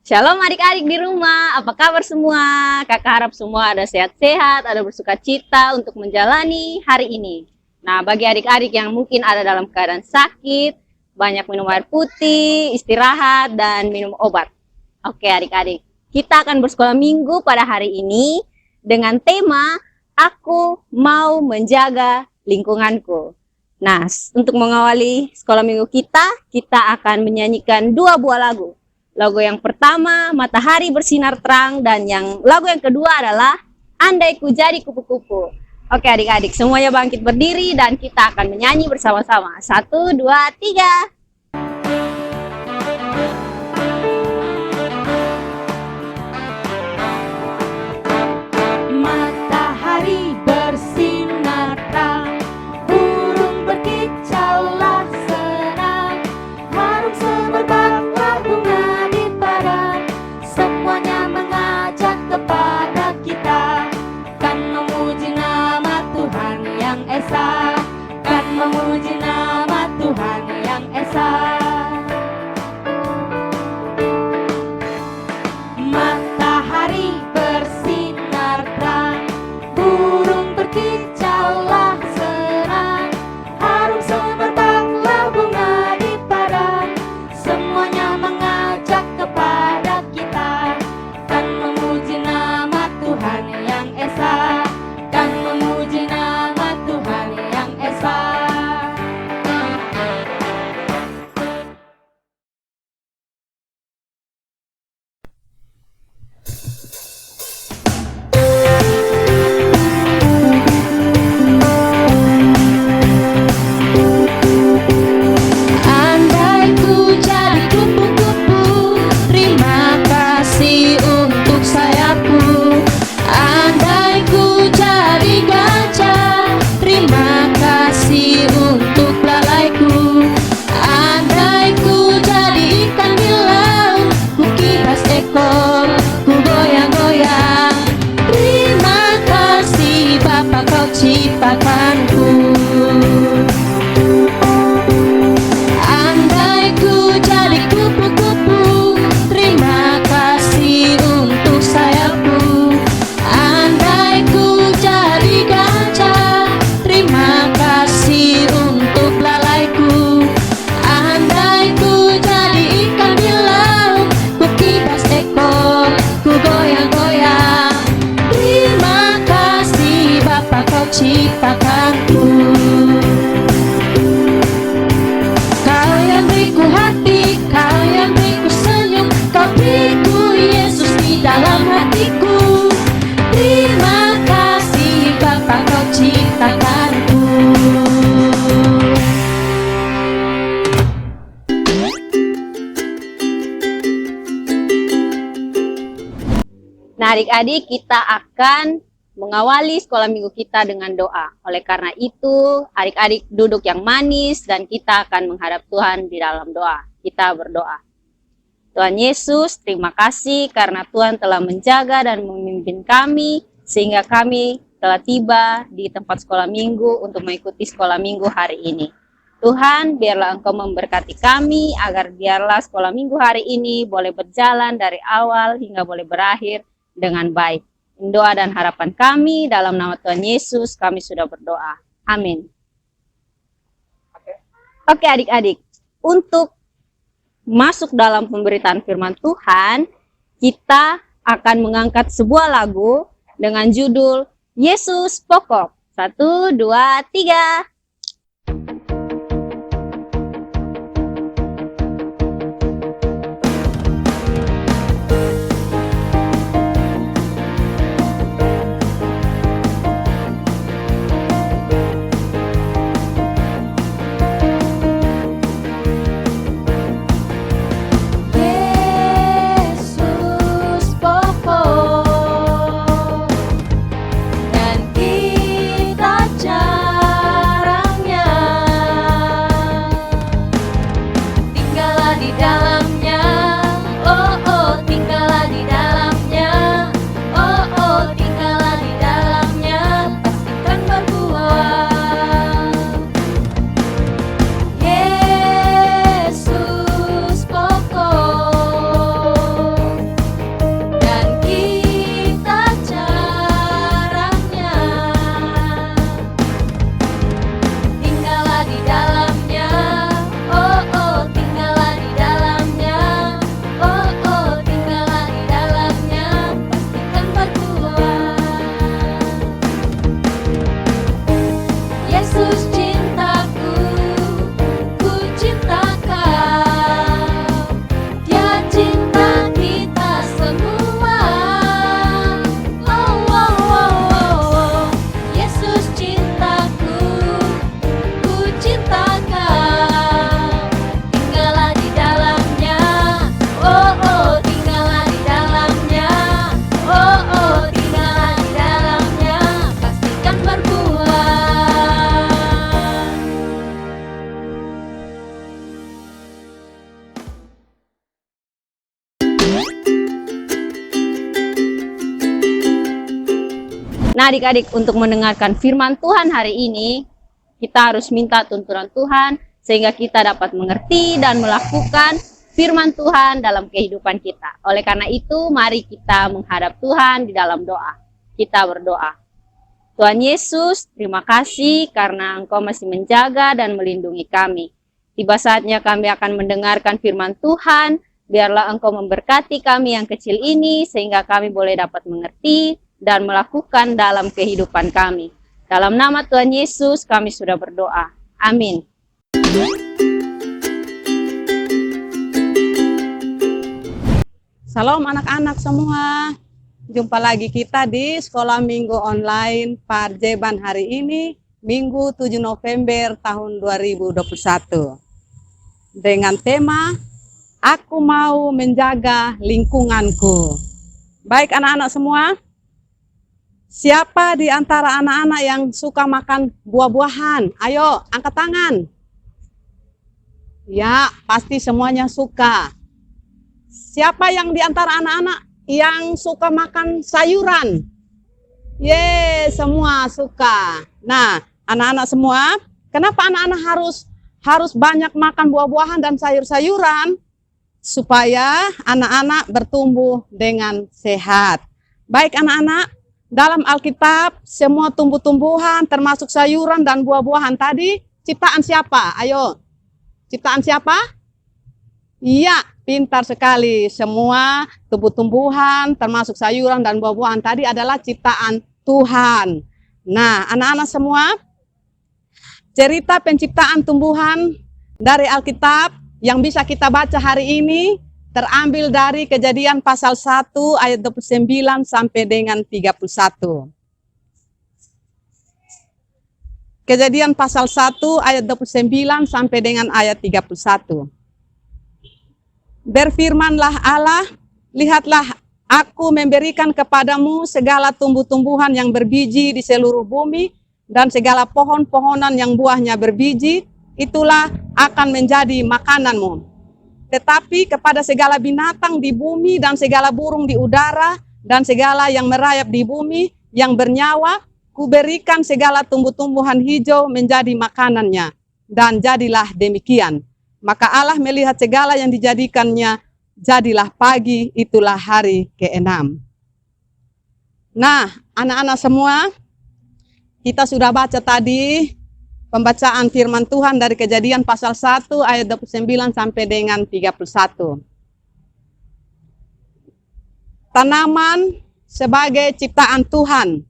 Shalom adik-adik di rumah, apa kabar semua? Kakak harap semua ada sehat-sehat, ada bersuka cita untuk menjalani hari ini. Nah, bagi adik-adik yang mungkin ada dalam keadaan sakit, banyak minum air putih, istirahat, dan minum obat. Oke adik-adik, kita akan bersekolah minggu pada hari ini dengan tema Aku Mau Menjaga Lingkunganku. Nah, untuk mengawali sekolah minggu kita akan menyanyikan dua buah lagu. Lagu yang pertama, Matahari Bersinar Terang, dan lagu yang kedua adalah Andai Ku Jadi Kupu-Kupu. Oke adik-adik, semuanya bangkit berdiri dan kita akan menyanyi bersama-sama. 1, 2, 3. Matahari bersinar terang, burung berkicaulah senang, harum semerbaklah bunga di padang, semuanya mengajak kepada kita, kan memuji nama Tuhan yang esa, kan memuji nama Tuhan yang esa. Matahari bersinar terang, burung berkicaulah senang, harum semerbaklah bunga di padang, semuanya mengajak kepada kita, kan memuji nama Tuhan yang esa, kan memuji nama Tuhan yang esa. Andai ku jadi kupu-kupu, terima kasih untuk sayapku. Andai ku jadi gajah, terima kasih untuk belalaiku. Andai ku jadi ikan di laut, ku kipas ekor, ku goyang-goyang. Terima kasih Bapa, kau ciptakanku. Andai ku jadi kupu-kupu, terima kasih untuk sayapku. Andai ku jadi gajah, terima kasih untuk belalaiku. Andai ku jadi ikan di laut, ku kipas ekor, ku goyang-goyang. Terima kasih Bapa, kau ciptakanku. Kau yang beriku hati, kau yang beriku senyum, kau beriku Yesus di dalam hatiku. Terima kasih Bapa, kau ciptakanku. Nah adik-adik, kita akan mengawali sekolah minggu kita dengan doa. Oleh karena itu, adik-adik duduk yang manis dan kita akan menghadap Tuhan di dalam doa. Kita berdoa. Tuhan Yesus, terima kasih karena Tuhan telah menjaga dan memimpin kami sehingga kami telah tiba di tempat sekolah minggu untuk mengikuti sekolah minggu hari ini. Tuhan, biarlah Engkau memberkati kami agar biarlah sekolah minggu hari ini boleh berjalan dari awal hingga boleh berakhir dengan baik. Doa dan harapan kami dalam nama Tuhan Yesus kami sudah berdoa. Amin. Oke adik-adik, untuk masuk dalam pemberitaan firman Tuhan, kita akan mengangkat sebuah lagu dengan judul Yesus Pokok. 1, 2, 3. Yesus pokok, dan kita jalan Nah, adik-adik, untuk mendengarkan firman Tuhan hari ini, kita harus minta tuntunan Tuhan sehingga kita dapat mengerti dan melakukan firman Tuhan dalam kehidupan kita. Oleh karena itu, mari kita menghadap Tuhan di dalam doa. Kita berdoa. Tuhan Yesus, terima kasih karena Engkau masih menjaga dan melindungi kami. Tiba saatnya kami akan mendengarkan firman Tuhan. Biarlah Engkau memberkati kami yang kecil ini sehingga kami boleh dapat mengerti dan melakukan dalam kehidupan kami. Dalam nama Tuhan Yesus kami sudah berdoa. Amin. Salam anak-anak semua. Jumpa lagi kita di Sekolah Minggu Online Parjeban hari ini, Minggu 7 November tahun 2021. Dengan tema, Aku mau menjaga lingkunganku. Baik anak-anak semua, siapa di antara anak-anak yang suka makan buah-buahan? Ayo, angkat tangan. Ya, pasti semuanya suka. Siapa yang di antara anak-anak yang suka makan sayuran? Semua suka. Nah, anak-anak semua, kenapa anak-anak harus banyak makan buah-buahan dan sayur-sayuran? Supaya anak-anak bertumbuh dengan sehat. Baik anak-anak, dalam Alkitab semua tumbuh-tumbuhan termasuk sayuran dan buah-buahan tadi ciptaan siapa? Ayo, ciptaan siapa? Iya, pintar sekali. Semua tumbuh-tumbuhan termasuk sayuran dan buah-buahan tadi adalah ciptaan Tuhan. Nah, anak-anak semua, cerita penciptaan tumbuhan dari Alkitab yang bisa kita baca hari ini terambil dari Kejadian pasal 1 ayat 29 sampai dengan 31. Kejadian pasal 1 ayat 29 sampai dengan ayat 31. Berfirmanlah Allah, lihatlah aku memberikan kepadamu segala tumbuh-tumbuhan yang berbiji di seluruh bumi dan segala pohon-pohonan yang buahnya berbiji, itulah akan menjadi makananmu. Tetapi kepada segala binatang di bumi dan segala burung di udara dan segala yang merayap di bumi yang bernyawa, kuberikan segala tumbuh-tumbuhan hijau menjadi makanannya. Dan jadilah demikian. Maka Allah melihat segala yang dijadikannya, jadilah pagi, itulah hari ke-6. Nah, anak-anak semua, kita sudah baca tadi pembacaan firman Tuhan dari Kejadian pasal 1 ayat 29 sampai dengan 31. Tanaman sebagai ciptaan Tuhan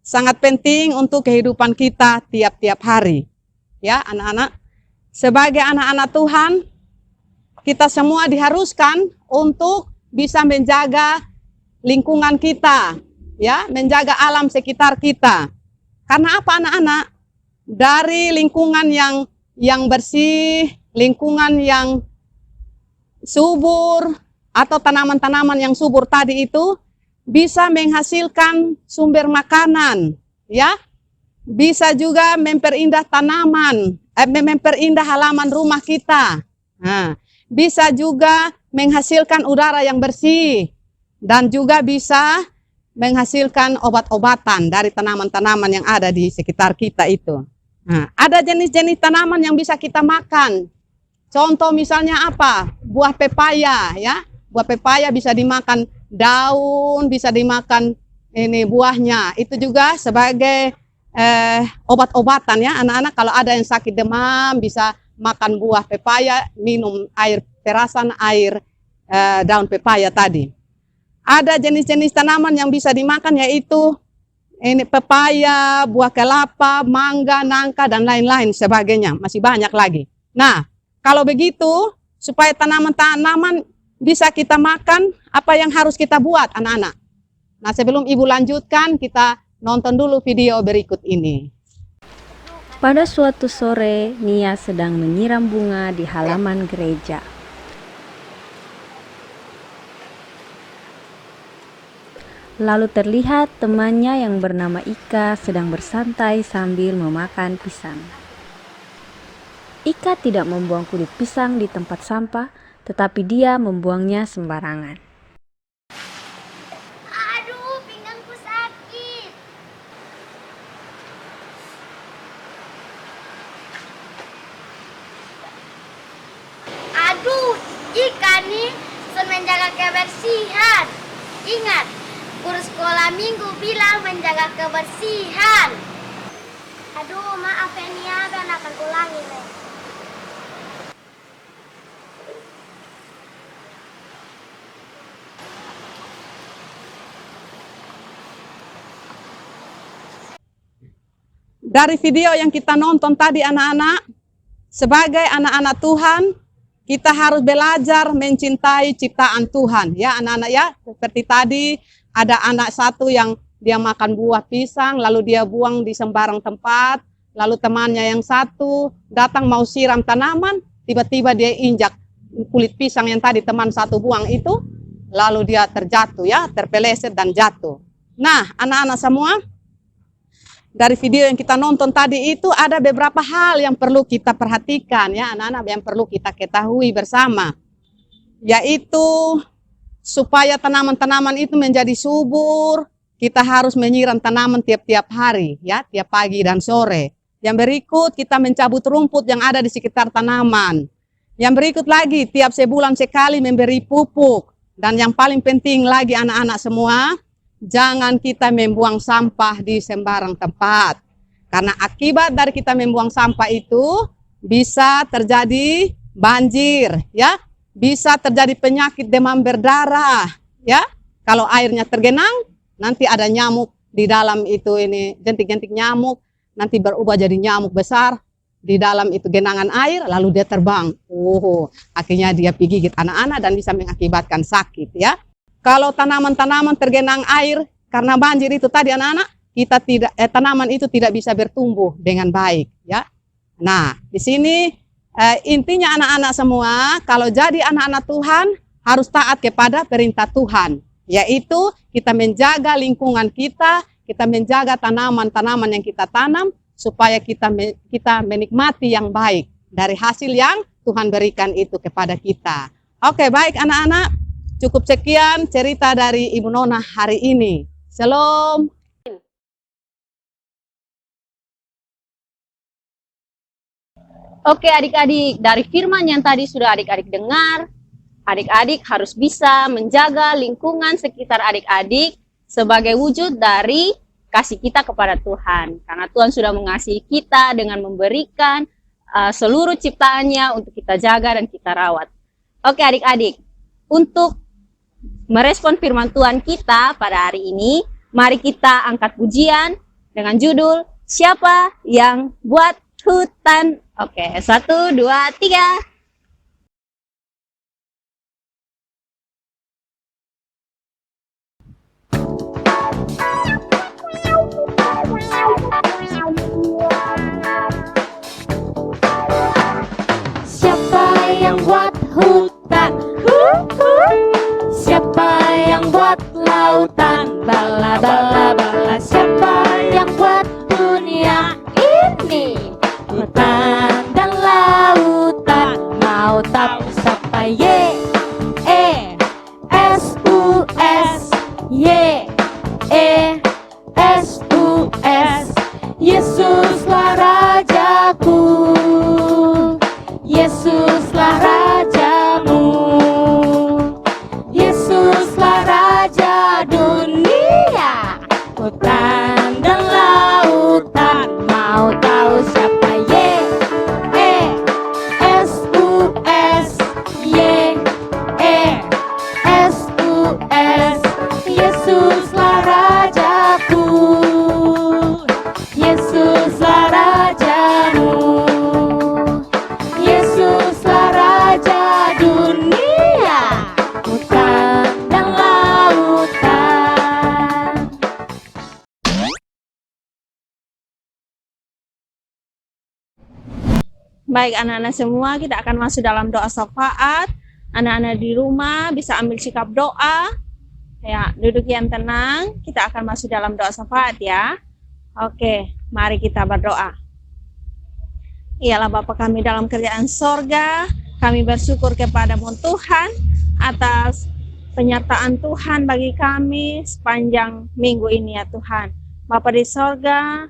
sangat penting untuk kehidupan kita tiap-tiap hari. Ya, anak-anak, sebagai anak-anak Tuhan, kita semua diharuskan untuk bisa menjaga lingkungan kita, ya, menjaga alam sekitar kita. Karena apa anak-anak? Dari lingkungan yang bersih, lingkungan yang subur, atau tanaman-tanaman yang subur tadi itu bisa menghasilkan sumber makanan, ya, bisa juga memperindah tanaman, memperindah halaman rumah kita. Nah, bisa juga menghasilkan udara yang bersih dan juga bisa menghasilkan obat-obatan dari tanaman-tanaman yang ada di sekitar kita itu. Nah, ada jenis-jenis tanaman yang bisa kita makan. Contoh misalnya apa? Buah pepaya, ya. Buah pepaya bisa dimakan daun, bisa dimakan ini buahnya. Itu juga sebagai obat-obatan, ya. Anak-anak kalau ada yang sakit demam bisa makan buah pepaya, minum air perasan air daun pepaya tadi. Ada jenis-jenis tanaman yang bisa dimakan, yaitu ini pepaya, buah kelapa, mangga, nangka, dan lain-lain sebagainya. Masih banyak lagi. Nah, kalau begitu, supaya tanaman-tanaman bisa kita makan, apa yang harus kita buat, anak-anak? Nah, sebelum Ibu lanjutkan, kita nonton dulu video berikut ini. Pada suatu sore, Nia sedang menyiram bunga di halaman gereja. Lalu terlihat temannya yang bernama Ika sedang bersantai sambil memakan pisang. Ika tidak membuang kulit pisang di tempat sampah, tetapi dia membuangnya sembarangan. Aduh, pinggangku sakit. kebersihan. Ingat, guru sekolah minggu bilang menjaga kebersihan. Aduh, maaf ya Nia, Ben akan ulangi nih. Dari video yang kita nonton tadi anak-anak, sebagai anak-anak Tuhan, kita harus belajar mencintai ciptaan Tuhan. Ya anak-anak ya, seperti tadi ada anak satu yang dia makan buah pisang, lalu dia buang di sembarang tempat, lalu temannya yang satu datang mau siram tanaman, tiba-tiba dia injak kulit pisang yang tadi teman satu buang itu, lalu dia terjatuh ya, terpeleset dan jatuh. Nah anak-anak semua, dari video yang kita nonton tadi itu ada beberapa hal yang perlu kita perhatikan ya anak-anak, yang perlu kita ketahui bersama. Yaitu supaya tanaman-tanaman itu menjadi subur, kita harus menyiram tanaman tiap-tiap hari ya, tiap pagi dan sore. Yang berikut kita mencabut rumput yang ada di sekitar tanaman. Yang berikut lagi tiap sebulan sekali memberi pupuk. Dan yang paling penting lagi anak-anak semua, jangan kita membuang sampah di sembarang tempat. Karena akibat dari kita membuang sampah itu bisa terjadi banjir, ya. Bisa terjadi penyakit demam berdarah, ya. Kalau airnya tergenang, nanti ada nyamuk di dalam itu ini, jentik-jentik nyamuk, nanti berubah jadi nyamuk besar di dalam itu genangan air, lalu dia terbang. Akhirnya dia gigit anak-anak dan bisa mengakibatkan sakit, ya. Kalau tanaman-tanaman tergenang air karena banjir itu tadi anak-anak, kita tidak tanaman itu tidak bisa bertumbuh dengan baik, ya. Nah, di sini intinya anak-anak semua, kalau jadi anak-anak Tuhan harus taat kepada perintah Tuhan, yaitu kita menjaga lingkungan kita menjaga tanaman-tanaman yang kita tanam supaya kita menikmati yang baik dari hasil yang Tuhan berikan itu kepada kita. Oke, baik anak-anak. Cukup sekian cerita dari Ibu Nona hari ini. Shalom. Oke adik-adik, dari firman yang tadi sudah adik-adik dengar, adik-adik harus bisa menjaga lingkungan sekitar adik-adik sebagai wujud dari kasih kita kepada Tuhan. Karena Tuhan sudah mengasihi kita dengan memberikan seluruh ciptaannya untuk kita jaga dan kita rawat. Oke adik-adik, untuk merespon firman Tuhan kita pada hari ini, mari kita angkat pujian dengan judul Siapa yang Buat Hutan. Oke, 1, 2, 3. Siapa yang buat hutan? Siapa yang buat lautan? Bala bala bala. Siapa yang buat dunia ini? Hutan dan lautan. Mau tahu siapa? Y-E-S-U-S. Y-E-S-U-S. Yesuslah Rajaku, Yesuslah Rajamu, Yesuslah Raja dunia, hutan dan lautan. Mau tahu siapa? Y-E-S-U-S. Y-E-S-U-S. Yesuslah Rajaku, Yesuslah Rajamu, Yesuslah Raja dunia, hutan dan lautan. Baik anak-anak semua, kita akan masuk dalam doa syafaat. Anak-anak di rumah bisa ambil sikap doa. Ya, duduk yang tenang. Kita akan masuk dalam doa syafaat ya. Oke, mari kita berdoa. Ialah Bapa kami dalam kerajaan sorga, kami bersyukur kepada-Mu Tuhan atas penyertaan Tuhan bagi kami sepanjang minggu ini ya Tuhan. Bapa di sorga,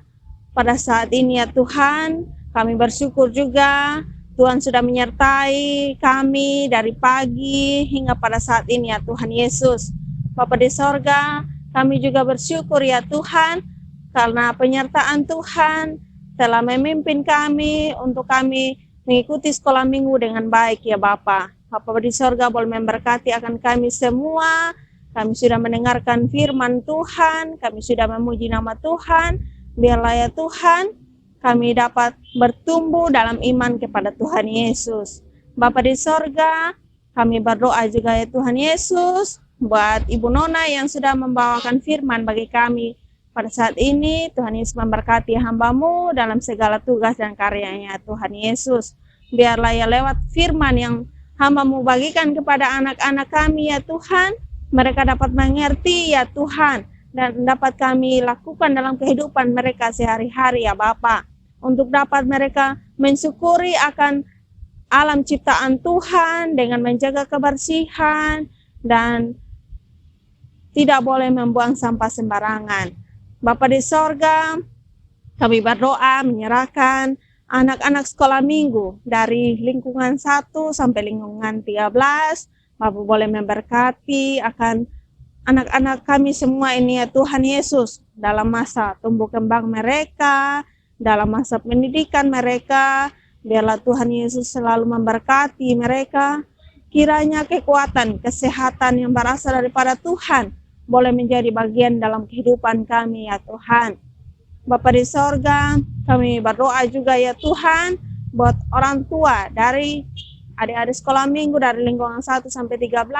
pada saat ini ya Tuhan, kami bersyukur juga Tuhan sudah menyertai kami dari pagi hingga pada saat ini ya Tuhan Yesus. Bapa di sorga, kami juga bersyukur ya Tuhan, karena penyertaan Tuhan telah memimpin kami untuk kami mengikuti sekolah minggu dengan baik ya Bapa. Bapa di sorga boleh memberkati akan kami semua. Kami sudah mendengarkan firman Tuhan, kami sudah memuji nama Tuhan. Biarlah ya Tuhan, kami dapat bertumbuh dalam iman kepada Tuhan Yesus. Bapa di sorga, kami berdoa juga ya Tuhan Yesus, buat Ibu Nona yang sudah membawakan firman bagi kami pada saat ini. Tuhan Yesus memberkati hamba-Mu dalam segala tugas dan karyanya Tuhan Yesus. Biarlah ya lewat firman yang hamba-Mu bagikan kepada anak-anak kami ya Tuhan, mereka dapat mengerti ya Tuhan, dan dapat kami lakukan dalam kehidupan mereka sehari-hari ya Bapa, untuk dapat mereka mensyukuri akan alam ciptaan Tuhan dengan menjaga kebersihan dan tidak boleh membuang sampah sembarangan. Bapa di sorga, kami berdoa menyerahkan anak-anak sekolah minggu dari lingkungan 1 sampai lingkungan 13. Bapak boleh memberkati akan anak-anak kami semua ini ya Tuhan Yesus, dalam masa tumbuh kembang mereka, dalam masa pendidikan mereka. Biarlah Tuhan Yesus selalu memberkati mereka. Kiranya kekuatan, kesehatan yang berasal daripada Tuhan boleh menjadi bagian dalam kehidupan kami ya Tuhan. Bapa di sorga, kami berdoa juga ya Tuhan buat orang tua dari adik-adik sekolah minggu dari lingkungan 1 sampai 13.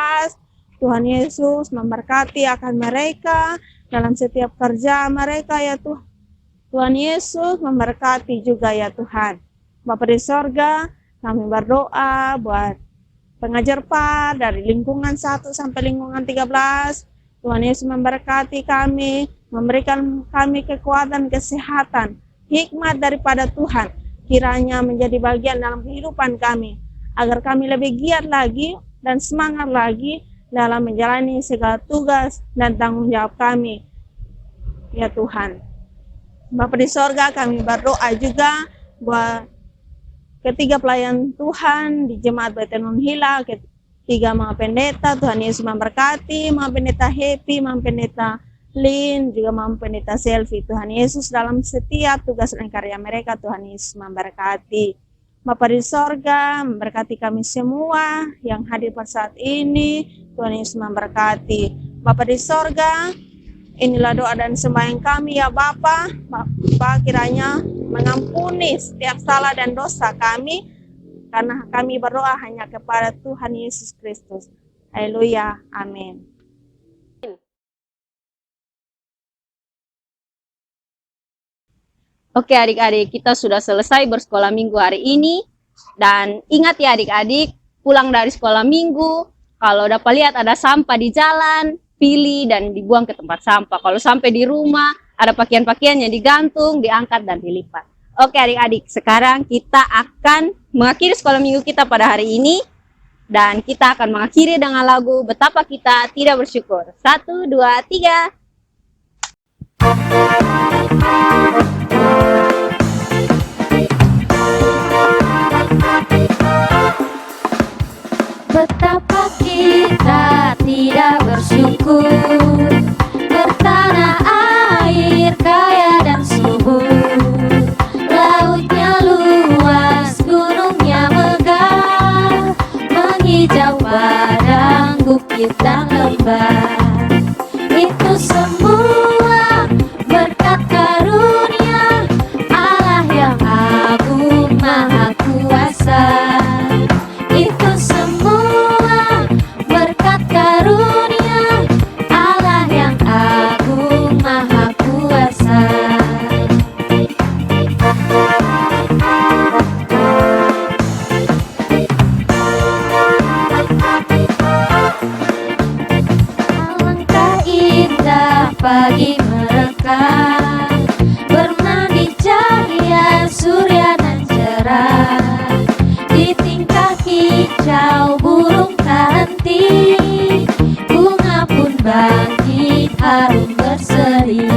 Tuhan Yesus memberkati akan mereka dalam setiap kerja mereka ya Tuhan. Tuhan Yesus memberkati juga ya Tuhan. Bapa di sorga, kami berdoa buat pengajar PAR dari lingkungan 1 sampai lingkungan 13. Tuhan Yesus memberkati kami, memberikan kami kekuatan, kesehatan, hikmat daripada Tuhan. Kiranya menjadi bagian dalam kehidupan kami, agar kami lebih giat lagi dan semangat lagi dalam menjalani segala tugas dan tanggung jawab kami ya Tuhan. Bapa di sorga, kami berdoa juga buat ketiga pelayan Tuhan di Jemaat Baitul Hila, ketiga Mama Pendeta. Tuhan Yesus memberkati Mama Pendeta Happy, Mama Pendeta Lin, juga Mama Pendeta Selfie. Tuhan Yesus dalam setiap tugas dan karya mereka, Tuhan Yesus memberkati. Bapa di sorga, memberkati kami semua yang hadir pada saat ini. Tuhan Yesus memberkati. Bapa di sorga, inilah doa dan sembahyang kami ya Bapa. Bapa kiranya mengampuni setiap salah dan dosa kami, karena kami berdoa hanya kepada Tuhan Yesus Kristus. Haleluya, amin. Oke adik-adik, kita sudah selesai bersekolah minggu hari ini. Dan ingat ya adik-adik, pulang dari sekolah minggu, kalau dapat lihat ada sampah di jalan, pilih dan dibuang ke tempat sampah. Kalau sampai di rumah, ada pakaian-pakaian yang digantung, diangkat dan dilipat. Oke adik-adik, sekarang kita akan mengakhiri sekolah minggu kita pada hari ini. Dan kita akan mengakhiri dengan lagu Betapa Kita Tidak Bersyukur. 1, 2, 3. Betapa kita tidak bersyukur, bertanah air kaya dan subur, lautnya luas, gunungnya megah, menghijau padang, bukit dan lembah. Itu semua berkat karunia Allah yang agung maha kuasa. Itu semua berkat karunia Allah yang agung maha kuasa. Alangkah indah pagi mereka, bermandi cahaya surya dan cerah, di tingkah hijau burung tak henti, bunga pun bangkit harum berseri.